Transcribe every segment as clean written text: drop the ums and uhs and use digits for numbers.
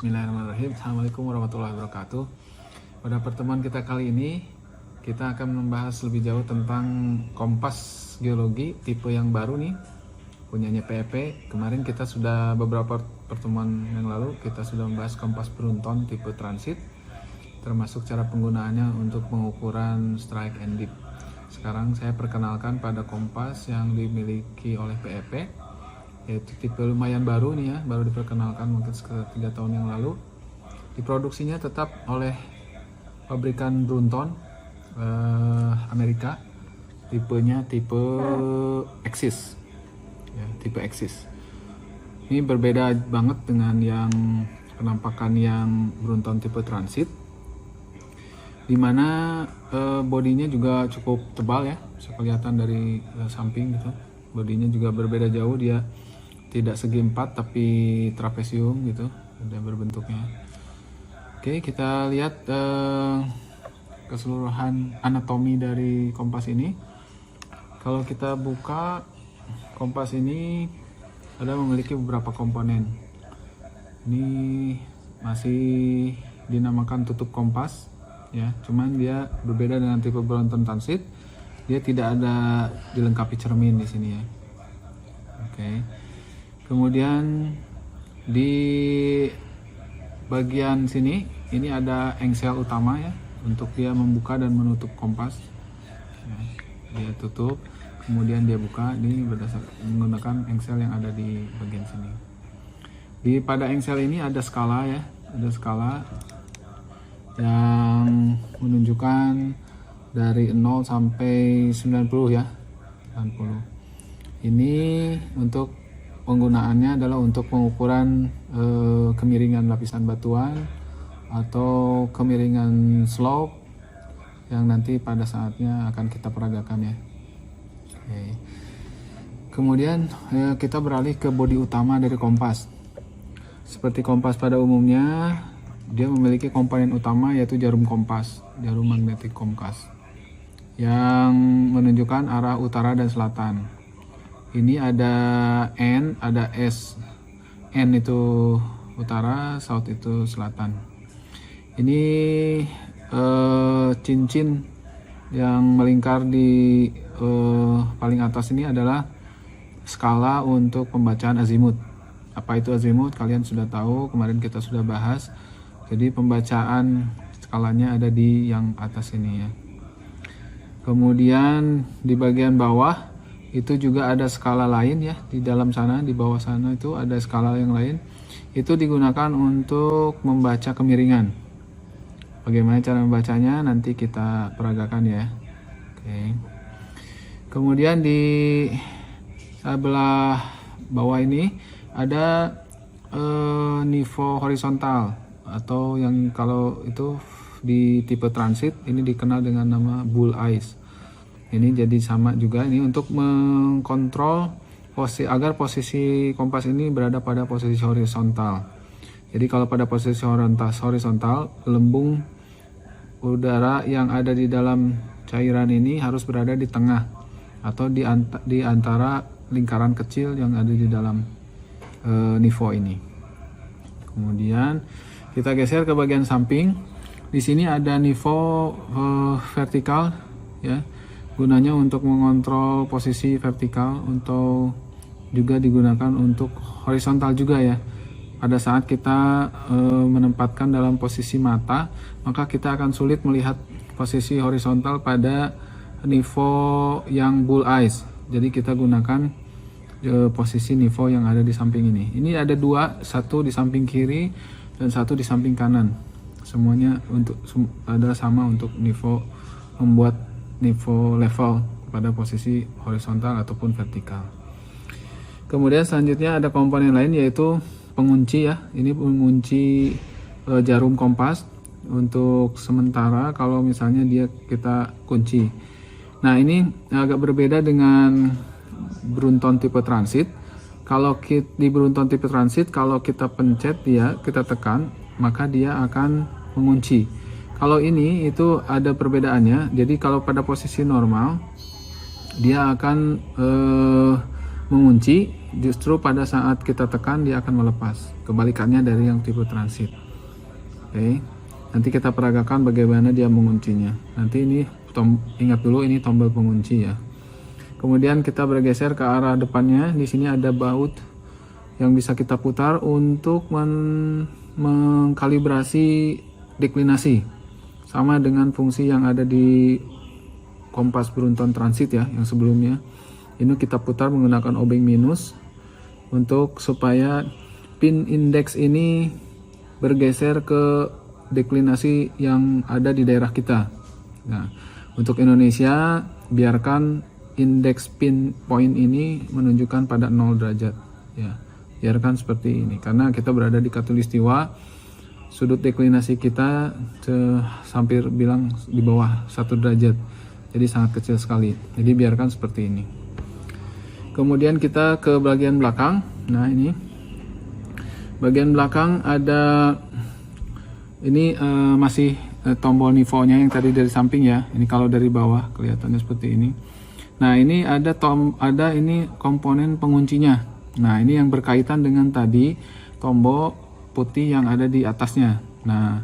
Bismillahirrahmanirrahim. Assalamualaikum warahmatullahi wabarakatuh. Pada pertemuan kita kali ini, kita akan membahas lebih jauh tentang kompas geologi tipe yang baru nih, punyanya PEP. Kemarin kita sudah beberapa pertemuan yang lalu kita sudah membahas kompas Brunton tipe transit, termasuk cara penggunaannya untuk pengukuran strike and dip. Sekarang saya perkenalkan pada kompas yang dimiliki oleh PEP, yaitu tipe lumayan baru nih ya, baru diperkenalkan mungkin sekitar 3 tahun yang lalu. Diproduksinya tetap oleh pabrikan Brunton Amerika, tipenya tipe Axis ya, tipe Axis. Ini berbeda banget dengan yang penampakan yang Brunton tipe transit, dimana bodinya juga cukup tebal ya, bisa kelihatan dari samping gitu. Bodinya juga berbeda jauh, dia tidak segi empat tapi trapesium gitu udah berbentuknya. Oke, kita lihat keseluruhan anatomi dari kompas ini. Kalau kita buka kompas ini, ada memiliki beberapa komponen. Ini masih dinamakan tutup kompas ya, cuman dia berbeda dengan tipe Brunton transit, dia tidak ada dilengkapi cermin di sini ya. Oke. Kemudian di bagian sini ini ada engsel utama ya, untuk dia membuka dan menutup kompas ya, dia tutup kemudian dia buka, ini berdasarkan menggunakan engsel yang ada di bagian sini. Pada engsel ini ada skala ya, ada skala yang menunjukkan dari 0 sampai 90 ya, 90. Ini untuk penggunaannya adalah untuk pengukuran kemiringan lapisan batuan atau kemiringan slope yang nanti pada saatnya akan kita peragakan ya. Oke. Kemudian kita beralih ke bodi utama dari kompas. Seperti kompas pada umumnya, dia memiliki komponen utama yaitu jarum kompas, jarum magnetik kompas yang menunjukkan arah utara dan selatan. Ini ada N, ada S. N itu utara, south itu selatan. Ini cincin yang melingkar di paling atas ini adalah skala untuk pembacaan azimut. Apa itu azimut? Kalian sudah tahu, kemarin kita sudah bahas. Jadi pembacaan skalanya ada di yang atas ini ya. Kemudian di bagian bawah itu juga ada skala lain ya, di dalam sana, di bawah sana itu ada skala yang lain. Itu digunakan untuk membaca kemiringan. Bagaimana cara membacanya nanti kita peragakan ya. Oke. Kemudian di sebelah bawah ini ada nivo horizontal, atau yang kalau itu di tipe transit ini dikenal dengan nama bull eyes. Ini jadi sama juga, ini untuk mengkontrol agar posisi kompas ini berada pada posisi horizontal. Jadi kalau pada posisi horizontal, gelembung udara yang ada di dalam cairan ini harus berada di tengah atau di antara lingkaran kecil yang ada di dalam nivo ini. Kemudian kita geser ke bagian samping. Di sini ada nivo vertikal ya. Gunanya untuk mengontrol posisi vertikal, untuk juga digunakan untuk horizontal juga ya. Pada saat kita menempatkan dalam posisi mata, maka kita akan sulit melihat posisi horizontal pada nivo yang bull eyes. Jadi kita gunakan posisi nivo yang ada di samping ini. Ini ada dua, satu di samping kiri dan satu di samping kanan. Semuanya ada sama untuk nivo, membuat nivo level pada posisi horizontal ataupun vertikal. Kemudian selanjutnya ada komponen lain yaitu pengunci ya. Ini pengunci jarum kompas untuk sementara kalau misalnya kita kunci. Nah, ini agak berbeda dengan Brunton tipe transit. Kalau di Brunton tipe transit, kalau kita pencet dia, kita tekan, maka dia akan mengunci. Kalau ini itu ada perbedaannya. Jadi kalau pada posisi normal dia akan mengunci, justru pada saat kita tekan dia akan melepas. Kebalikannya dari yang tipe transit. Oke. Nanti kita peragakan bagaimana dia menguncinya. Nanti ini ingat dulu ini tombol pengunci ya. Kemudian kita bergeser ke arah depannya. Di sini ada baut yang bisa kita putar untuk mengkalibrasi deklinasi. Sama dengan fungsi yang ada di kompas beruntun transit ya, yang sebelumnya. Ini kita putar menggunakan obeng minus untuk supaya pin indeks ini bergeser ke deklinasi yang ada di daerah kita. Nah, untuk Indonesia biarkan indeks pin point ini menunjukkan pada 0 derajat ya. Biarkan seperti ini karena kita berada di khatulistiwa. Sudut deklinasi kita hampir bilang di bawah 1 derajat. Jadi sangat kecil sekali. Jadi biarkan seperti ini. Kemudian kita ke bagian belakang. Nah, ini bagian belakang ada ini masih tombol nivonya yang tadi dari samping ya. Ini kalau dari bawah kelihatannya seperti ini. Nah, ini ada ini komponen penguncinya. Nah, ini yang berkaitan dengan tadi tombol putih yang ada di atasnya. Nah,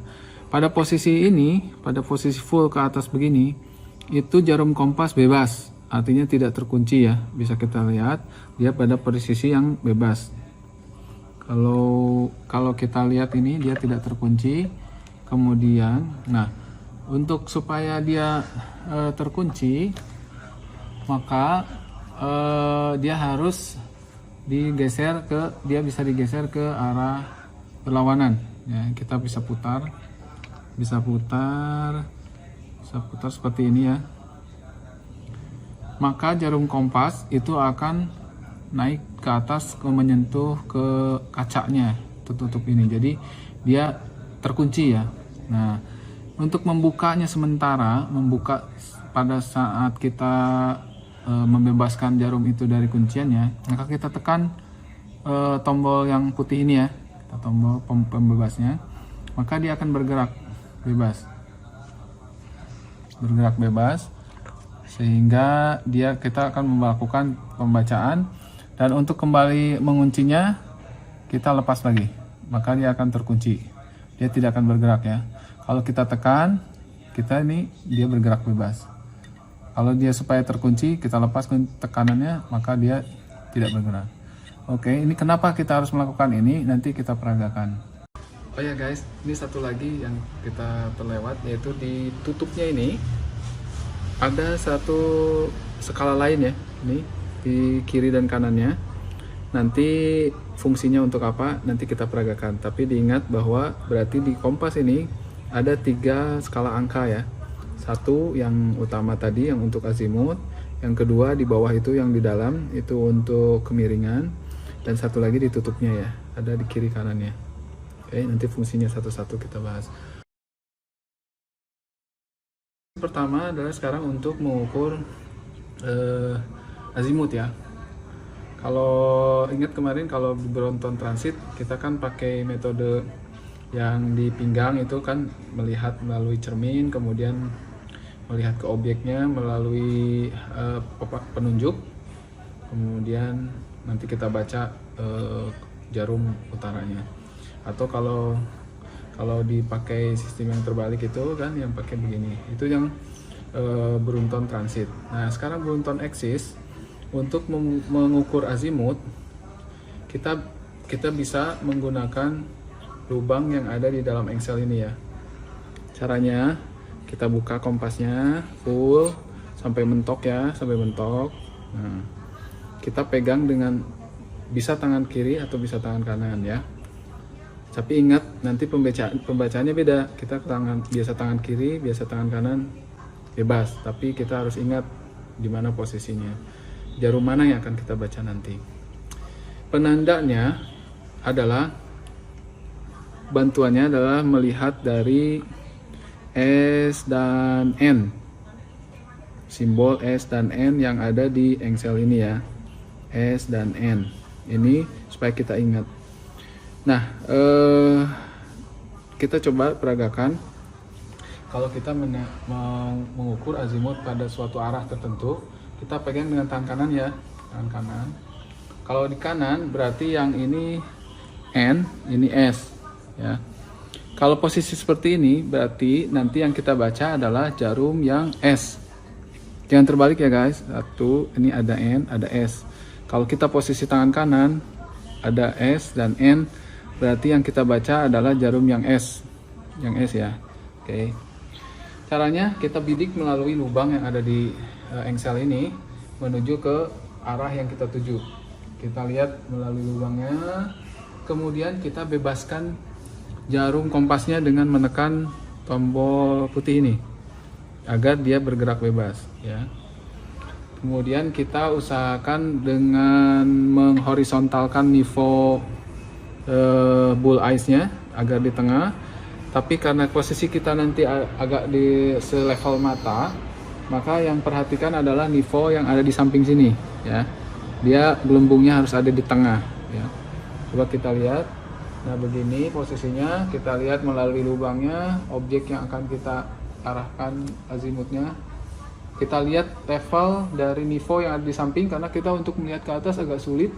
pada posisi ini, pada posisi full ke atas begini, itu jarum kompas bebas, artinya tidak terkunci ya. Bisa kita lihat dia pada posisi yang bebas. Kalau kita lihat ini dia tidak terkunci. Kemudian, nah untuk supaya dia terkunci, maka dia harus dia bisa digeser ke arah berlawanan. Ya, kita bisa putar seperti ini ya. Maka jarum kompas itu akan naik ke atas menyentuh ke kacanya tertutup ini. Jadi dia terkunci ya. Nah, untuk membukanya membuka pada saat kita membebaskan jarum itu dari kunciannya, maka kita tekan tombol yang putih ini ya, tombol pembebasnya, maka dia akan bergerak bebas sehingga kita akan melakukan pembacaan, dan untuk kembali menguncinya kita lepas lagi, maka dia akan terkunci, dia tidak akan bergerak ya. Kalau kita tekan dia bergerak bebas. Kalau dia supaya terkunci kita lepas tekanannya, maka dia tidak bergerak. Oke, ini kenapa kita harus melakukan ini, nanti kita peragakan. Oh ya guys, ini satu lagi yang kita terlewat, yaitu di tutupnya ini ada satu skala lain ya, ini di kiri dan kanannya. Nanti fungsinya untuk apa, nanti kita peragakan. Tapi diingat bahwa berarti di kompas ini ada 3 skala angka ya. Satu yang utama tadi yang untuk azimut, yang kedua di bawah itu yang di dalam itu untuk kemiringan, dan satu lagi ditutupnya ya, ada di kiri kanannya. Oke, nanti fungsinya satu-satu kita bahas. Pertama adalah sekarang untuk mengukur azimut ya. Kalau ingat kemarin kalau di beronton transit kita kan pakai metode yang di pinggang itu kan, melihat melalui cermin, kemudian melihat ke objeknya melalui penunjuk, kemudian nanti kita baca jarum utaranya. Atau kalau dipakai sistem yang terbalik itu kan yang pakai begini, itu yang beruntun transit. Nah, sekarang beruntun eksis, untuk mengukur azimut kita bisa menggunakan lubang yang ada di dalam engsel ini ya. Caranya kita buka kompasnya full sampai mentok ya, Nah, kita pegang dengan bisa tangan kiri atau bisa tangan kanan ya. Tapi ingat nanti pembacaannya beda. Kita biasa tangan kiri, biasa tangan kanan bebas. Tapi kita harus ingat di mana posisinya. Jarum mana yang akan kita baca nanti. Penandanya adalah, bantuannya adalah melihat dari S dan N. Simbol S dan N yang ada di engsel ini ya. S dan N. Ini supaya kita ingat. Nah, kita coba peragakan. Kalau kita mengukur azimut pada suatu arah tertentu, kita pegang dengan tangan kanan ya, tangan kanan. Kalau di kanan berarti yang ini N, ini S ya. Kalau posisi seperti ini berarti nanti yang kita baca adalah jarum yang S. Jangan terbalik ya guys. Satu, ini ada N, ada S. Kalau kita posisi tangan kanan ada S dan N, berarti yang kita baca adalah jarum yang S. Yang S ya. Oke. Caranya kita bidik melalui lubang yang ada di engsel ini menuju ke arah yang kita tuju. Kita lihat melalui lubangnya, kemudian kita bebaskan jarum kompasnya dengan menekan tombol putih ini agar dia bergerak bebas ya. Kemudian kita usahakan dengan menghorizontalkan niveau bull eyes-nya agar di tengah. Tapi karena posisi kita nanti agak di selevel mata, maka yang perhatikan adalah niveau yang ada di samping sini ya. Dia gelembungnya harus ada di tengah ya. Coba kita lihat. Nah, begini posisinya. Kita lihat melalui lubangnya objek yang akan kita arahkan azimutnya. Kita lihat level dari niveau yang ada di samping, karena kita untuk melihat ke atas agak sulit,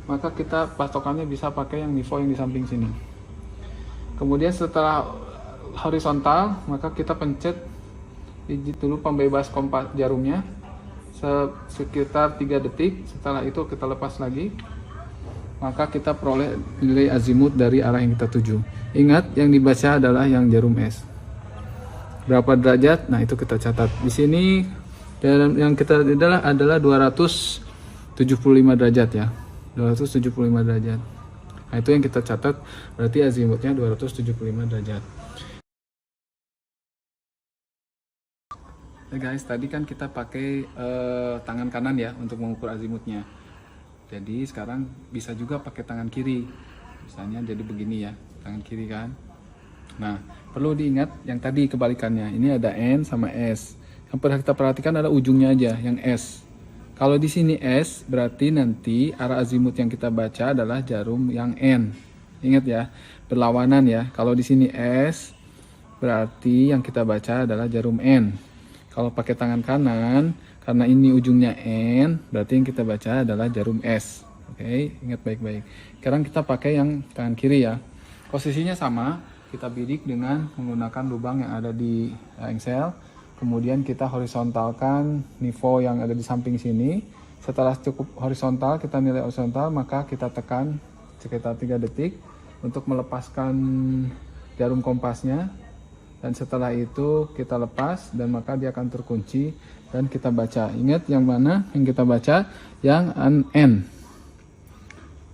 maka kita patokannya bisa pakai yang niveau yang di samping sini. Kemudian setelah horizontal, maka kita pencet dulu pembebas kompas jarumnya sekitar 3 detik. Setelah itu kita lepas lagi, maka kita peroleh nilai azimut dari arah yang kita tuju. Ingat, yang dibaca adalah yang jarum S. Berapa derajat? Nah, itu kita catat di sini. Dan yang kita adalah 275 derajat ya. 275 derajat. Nah, itu yang kita catat, berarti azimutnya 275 derajat. Nah guys, tadi kan kita pakai tangan kanan ya untuk mengukur azimutnya. Jadi sekarang bisa juga pakai tangan kiri. Misalnya jadi begini ya, tangan kiri kan. Nah, perlu diingat yang tadi kebalikannya. Ini ada N sama S. Yang perlu kita perhatikan adalah ujungnya aja, yang S. Kalau di sini S, berarti nanti arah azimut yang kita baca adalah jarum yang N. Ingat ya, berlawanan ya. Kalau di sini S, berarti yang kita baca adalah jarum N. Kalau pakai tangan kanan, karena ini ujungnya N, berarti yang kita baca adalah jarum S. Oke, ingat baik-baik. Sekarang kita pakai yang tangan kiri ya. Posisinya sama, kita bidik dengan menggunakan lubang yang ada di engsel. Kemudian kita horizontalkan niveau yang ada di samping sini. Setelah cukup horizontal, kita nilai horizontal, maka kita tekan sekitar 3 detik untuk melepaskan jarum kompasnya. Dan setelah itu kita lepas, dan maka dia akan terkunci dan kita baca. Ingat yang mana yang kita baca? Yang N.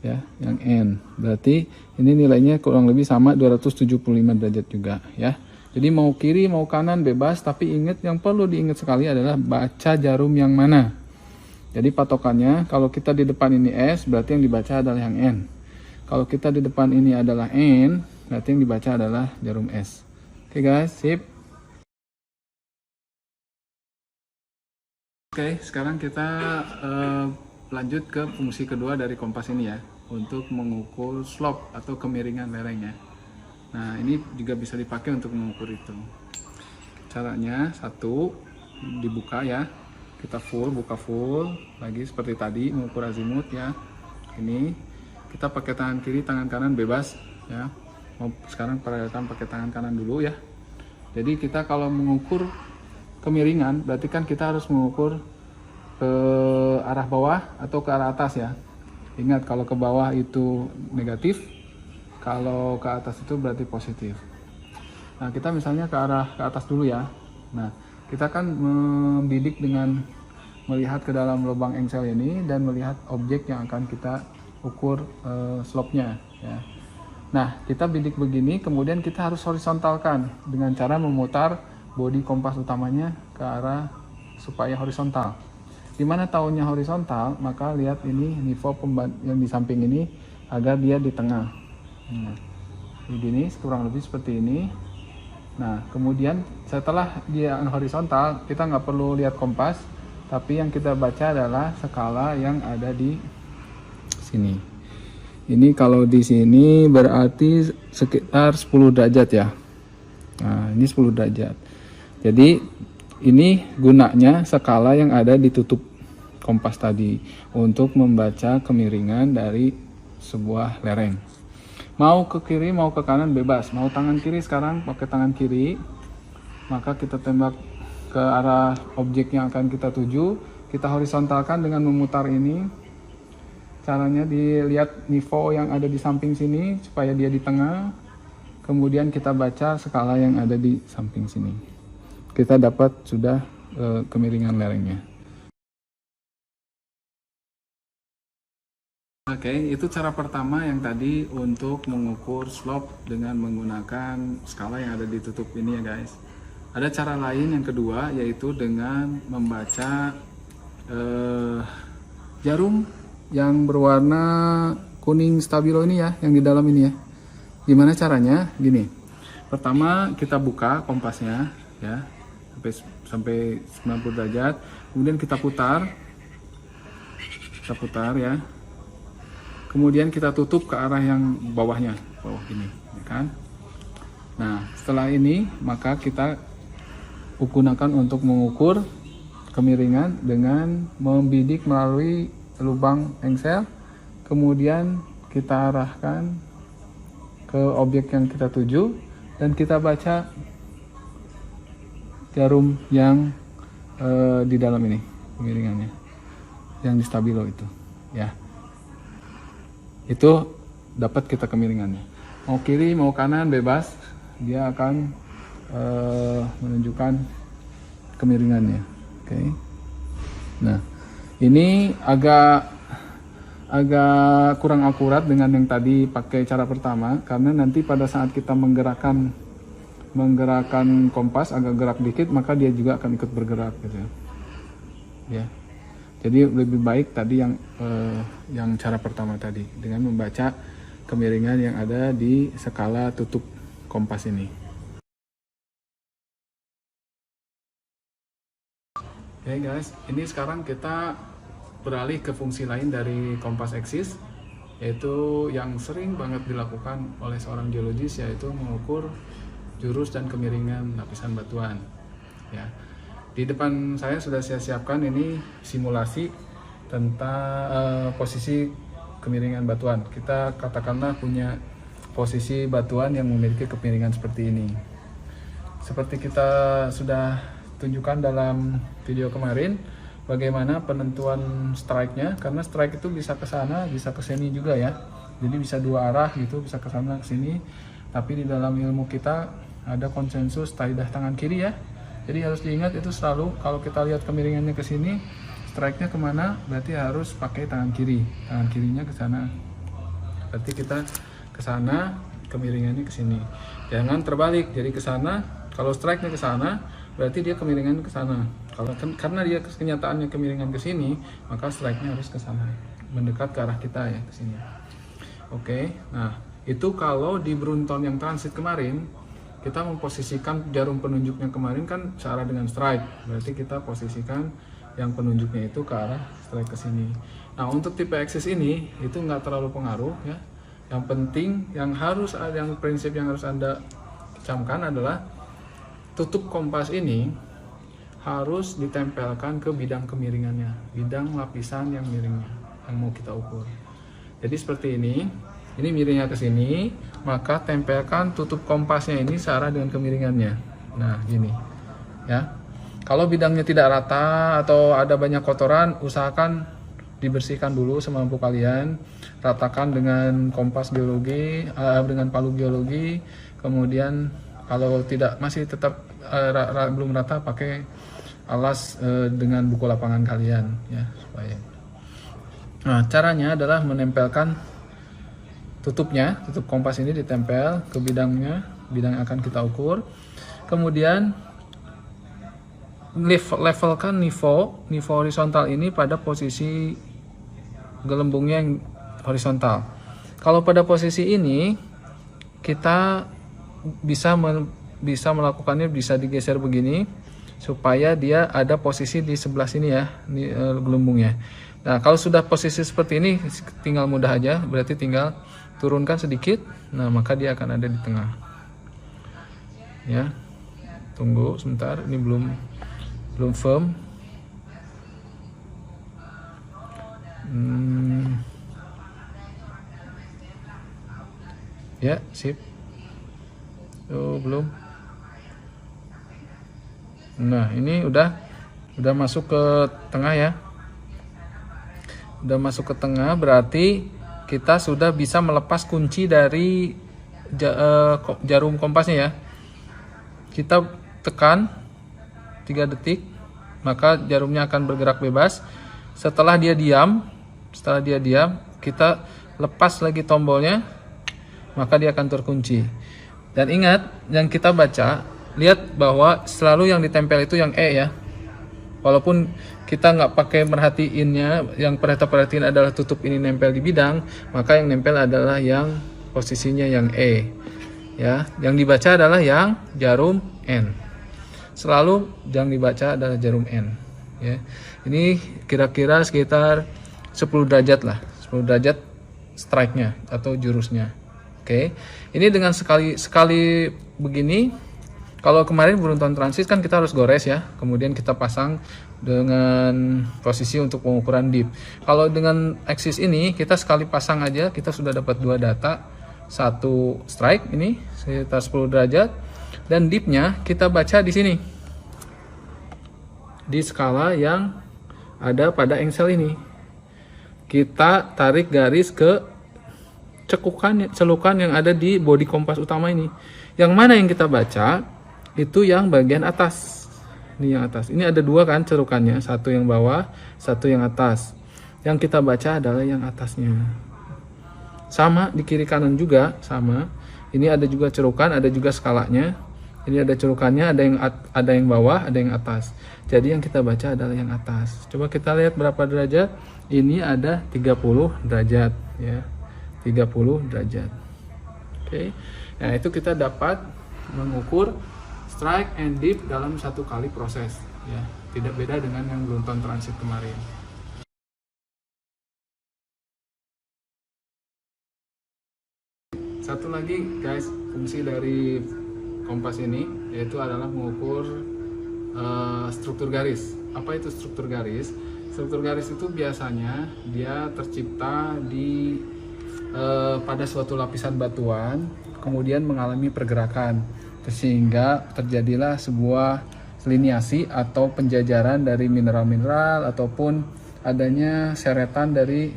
Ya, yang N. Berarti ini nilainya kurang lebih sama 275 derajat juga ya. Jadi mau kiri mau kanan bebas, tapi ingat, yang perlu diingat sekali adalah baca jarum yang mana. Jadi patokannya kalau kita di depan ini S, berarti yang dibaca adalah yang N. Kalau kita di depan ini adalah N, berarti yang dibaca adalah jarum S. Oke guys, sip. Oke, sekarang kita lanjut ke fungsi kedua dari kompas ini ya, untuk mengukur slope atau kemiringan lerengnya. Nah, ini juga bisa dipakai untuk mengukur itu. Caranya, satu, dibuka ya. Kita buka full, lagi seperti tadi, mengukur azimut ya. Ini, kita pakai tangan kiri, tangan kanan bebas ya. Sekarang perhatikan pakai tangan kanan dulu ya. Jadi kita kalau mengukur kemiringan, berarti kan kita harus mengukur ke arah bawah atau ke arah atas ya. Ingat, kalau ke bawah itu negatif, kalau ke atas itu berarti positif. Nah, kita misalnya ke atas dulu ya. Nah, kita kan membidik dengan melihat ke dalam lubang engsel ini dan melihat objek yang akan kita ukur slope-nya ya. Nah, kita bidik begini, kemudian kita harus horizontalkan dengan cara memutar bodi kompas utamanya ke arah supaya horizontal. Dimana tahunnya horizontal, maka lihat ini niveau yang di samping ini agar dia di tengah. Nah, begini kurang lebih seperti ini. Nah, kemudian setelah dia horizontal, kita nggak perlu lihat kompas, tapi yang kita baca adalah skala yang ada di sini. Ini kalau di sini berarti sekitar 10 derajat ya. Nah, ini 10 derajat. Jadi ini gunanya skala yang ada ditutup kompas tadi untuk membaca kemiringan dari sebuah lereng. Mau ke kiri, mau ke kanan bebas. Mau tangan kiri sekarang pakai tangan kiri, maka kita tembak ke arah objek yang akan kita tuju. Kita horizontalkan dengan memutar ini. Caranya dilihat nivo yang ada di samping sini supaya dia di tengah. Kemudian kita baca skala yang ada di samping sini. Kita dapat sudah kemiringan lerengnya. Oke, itu cara pertama yang tadi untuk mengukur slope dengan menggunakan skala yang ada ditutup ini ya guys. Ada cara lain yang kedua, yaitu dengan membaca jarum yang berwarna kuning stabilo ini ya, yang di dalam ini ya. Gimana caranya? Gini, pertama kita buka kompasnya ya sampai 90 derajat, kemudian kita putar ya, kemudian kita tutup ke arah yang bawah ini ya kan. Nah setelah ini maka kita gunakan untuk mengukur kemiringan dengan membidik melalui lubang engsel, kemudian kita arahkan ke objek yang kita tuju dan kita baca jarum yang di dalam ini kemiringannya, yang di stabilo itu ya, itu dapat kita kemiringannya. Mau kiri mau kanan bebas, dia akan menunjukkan kemiringannya. Oke. Nah ini agak kurang akurat dengan yang tadi pakai cara pertama, karena nanti pada saat kita menggerakkan kompas agak gerak dikit, maka dia juga akan ikut bergerak gitu ya. Jadi lebih baik tadi yang cara pertama tadi dengan membaca kemiringan yang ada di skala tutup kompas ini. Oke guys, ini sekarang kita beralih ke fungsi lain dari kompas eksis, yaitu yang sering banget dilakukan oleh seorang geologis, yaitu mengukur jurus dan kemiringan lapisan batuan ya. Di depan saya sudah saya siapkan ini simulasi tentang posisi kemiringan batuan. Kita katakanlah punya posisi batuan yang memiliki kemiringan seperti ini. Seperti kita sudah tunjukkan dalam video kemarin, bagaimana penentuan strike-nya, karena strike itu bisa ke sana, bisa ke sini juga ya. Jadi bisa dua arah gitu, bisa ke sana ke sini. Tapi di dalam ilmu kita ada konsensus taidah tangan kiri ya. Jadi harus diingat itu selalu kalau kita lihat kemiringannya ke sini, strike-nya kemana, berarti harus pakai tangan kiri. Tangan kirinya ke sana. Berarti kita ke sana, kemiringannya ke sini. Jangan terbalik, jadi ke sana. Kalau strike-nya ke sana, berarti dia kemiringan ke sana. Karena dia kenyataannya kemiringan ke sini, maka strike-nya harus ke sana, mendekat ke arah kita ya, ke sini. Oke. Nah, itu kalau di Brunton yang transit kemarin, kita memposisikan jarum penunjuknya kemarin kan searah dengan strike. Berarti kita posisikan yang penunjuknya itu ke arah strike ke sini. Nah, untuk tipe eksis ini itu nggak terlalu pengaruh ya. Yang penting yang prinsip yang harus Anda camkan adalah tutup kompas ini harus ditempelkan ke bidang kemiringannya, bidang lapisan yang miringnya, yang mau kita ukur. Jadi seperti ini miringnya ke sini, maka tempelkan tutup kompasnya ini searah dengan kemiringannya. Nah, gini ya. Kalau bidangnya tidak rata atau ada banyak kotoran, usahakan dibersihkan dulu semampu kalian. Ratakan dengan kompas geologi, dengan palu geologi. Kemudian kalau masih tetap belum rata, pakai alas dengan buku lapangan kalian ya, supaya. Nah, caranya adalah menempelkan tutup kompas ini ditempel ke bidang yang akan kita ukur. Kemudian levelkan nivo horizontal ini pada posisi gelembungnya yang horizontal. Kalau pada posisi ini kita bisa melakukannya, bisa digeser begini supaya dia ada posisi di sebelah sini ya, di gelembungnya. Nah, kalau sudah posisi seperti ini tinggal mudah aja, berarti tinggal turunkan sedikit. Nah, maka dia akan ada di tengah. Ya. Tunggu sebentar, ini belum firm. Ya, sip. Oh, belum. Nah, ini udah masuk ke tengah ya. Udah masuk ke tengah, berarti kita sudah bisa melepas kunci dari jarum kompasnya ya. Kita tekan 3 detik, maka jarumnya akan bergerak bebas. Setelah dia diam, kita lepas lagi tombolnya, maka dia akan terkunci. Dan ingat, yang kita baca, lihat bahwa selalu yang ditempel itu yang E ya. Walaupun kita nggak pakai merhatiinnya, yang perhatiin adalah tutup ini nempel di bidang, maka yang nempel adalah yang posisinya yang E. Ya, yang dibaca adalah yang jarum N. Selalu yang dibaca adalah jarum N. Ya, ini kira-kira sekitar 10 derajat lah, 10 derajat strike-nya atau jurusnya. Oke, ini dengan sekali begini. Kalau kemarin beruntun transit kan kita harus gores ya, kemudian kita pasang dengan posisi untuk pengukuran dip. Kalau dengan axis ini kita sekali pasang aja, kita sudah dapat 2 data, 1 strike ini sekitar 10 derajat, dan dipnya kita baca di sini di skala yang ada pada engsel ini. Kita tarik garis ke celukan yang ada di bodi kompas utama ini. Yang mana yang kita baca itu yang bagian atas. Ini yang atas. Ini ada 2 kan celukannya, satu yang bawah, satu yang atas. Yang kita baca adalah yang atasnya. Sama di kiri kanan juga sama. Ini ada juga celukan, ada juga skalanya. Ini ada celukannya, ada yang bawah, ada yang atas. Jadi yang kita baca adalah yang atas. Coba kita lihat berapa derajat. Ini ada 30 derajat ya. 30 derajat. Oke. Nah, itu kita dapat mengukur strike and dip dalam 1 kali proses ya. Tidak beda dengan yang beruntun transit kemarin. Satu lagi guys, fungsi dari kompas ini yaitu adalah mengukur struktur garis. Apa itu struktur garis? Struktur garis itu biasanya dia tercipta di pada suatu lapisan batuan, kemudian mengalami pergerakan, sehingga terjadilah sebuah liniasi atau penjajaran dari mineral-mineral ataupun adanya seretan dari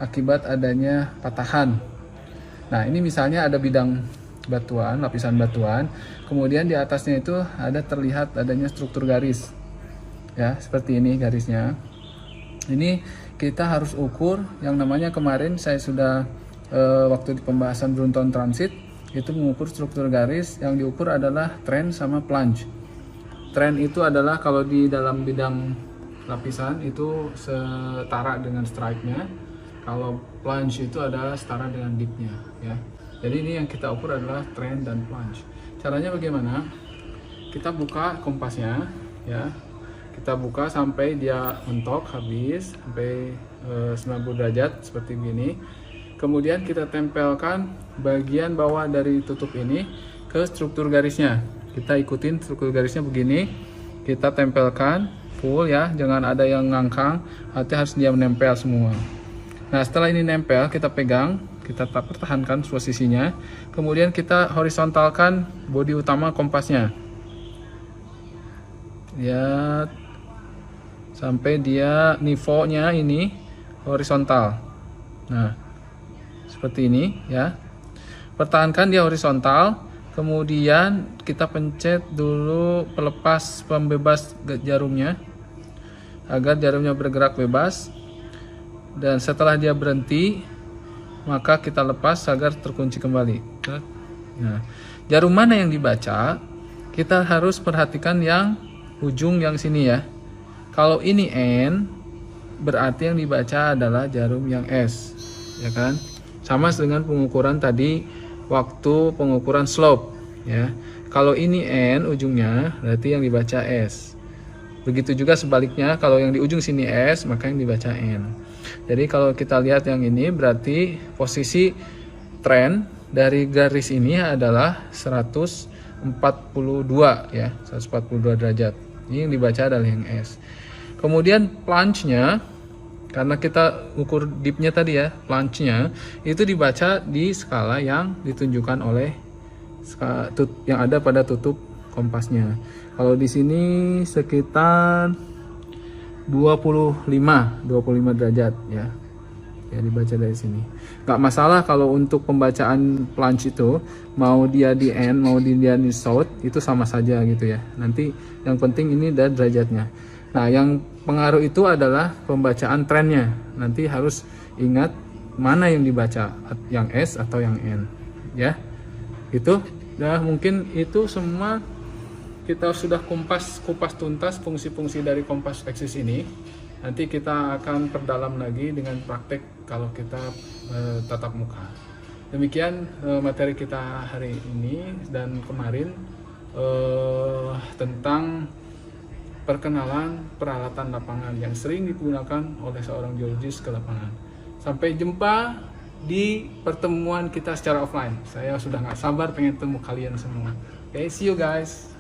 akibat adanya patahan. Nah, ini misalnya ada bidang batuan, lapisan batuan, kemudian di atasnya itu ada terlihat adanya struktur garis. Ya, seperti ini garisnya. Ini kita harus ukur yang namanya kemarin saya sudah waktu di pembahasan beruntun transit itu mengukur struktur garis. Yang diukur adalah trend sama plunge. Trend itu adalah kalau di dalam bidang lapisan itu setara dengan strike-nya. Kalau plunge itu adalah setara dengan dip-nya ya. Jadi ini yang kita ukur adalah trend dan plunge. Caranya bagaimana? Kita buka kompasnya ya. Kita buka sampai dia mentok habis sampai 90 derajat seperti begini. Kemudian kita tempelkan bagian bawah dari tutup ini ke struktur garisnya. Kita ikutin struktur garisnya begini. Kita tempelkan full ya, jangan ada yang ngangkang, artinya harus dia menempel semua. Nah, setelah ini nempel, kita pegang, kita pertahankan posisinya. Kemudian kita horizontalkan bodi utama kompasnya. Ya, sampai dia nivonya ini horizontal. Nah, seperti ini ya. Pertahankan dia horizontal, kemudian kita pencet dulu pelepas pembebas jarumnya agar jarumnya bergerak bebas, dan setelah dia berhenti maka kita lepas agar terkunci kembali. Nah, jarum mana yang dibaca, kita harus perhatikan yang ujung yang sini ya. Kalau ini N, berarti yang dibaca adalah jarum yang S, ya kan? Sama dengan pengukuran tadi waktu pengukuran slope, ya. Kalau ini N ujungnya, berarti yang dibaca S. Begitu juga sebaliknya, kalau yang di ujung sini S, maka yang dibaca N. Jadi kalau kita lihat yang ini, berarti posisi trend dari garis ini adalah 142 ya, 142 derajat. Ini yang dibaca adalah yang S. Kemudian plunge-nya Karena kita ukur dipnya tadi ya, plunge-nya itu dibaca di skala yang ditunjukkan oleh yang ada pada tutup kompasnya. Kalau di sini sekitar 25 derajat ya. Ya dibaca dari sini. Nggak masalah kalau untuk pembacaan plunge itu mau dia di end, mau dia di south itu sama saja gitu ya. Nanti yang penting ini ada derajatnya. Nah, yang pengaruh itu adalah pembacaan trennya. Nanti harus ingat mana yang dibaca, yang S atau yang N ya. Itu udah, mungkin itu semua kita sudah kupas tuntas fungsi-fungsi dari kompas Axis ini. Nanti kita akan perdalam lagi dengan praktek kalau kita tatap muka. Demikian materi kita hari ini dan kemarin tentang perkenalan peralatan lapangan yang sering digunakan oleh seorang geologis ke lapangan. Sampai jumpa di pertemuan kita secara offline. Saya sudah nggak sabar pengen ketemu kalian semua. Okay, see you guys.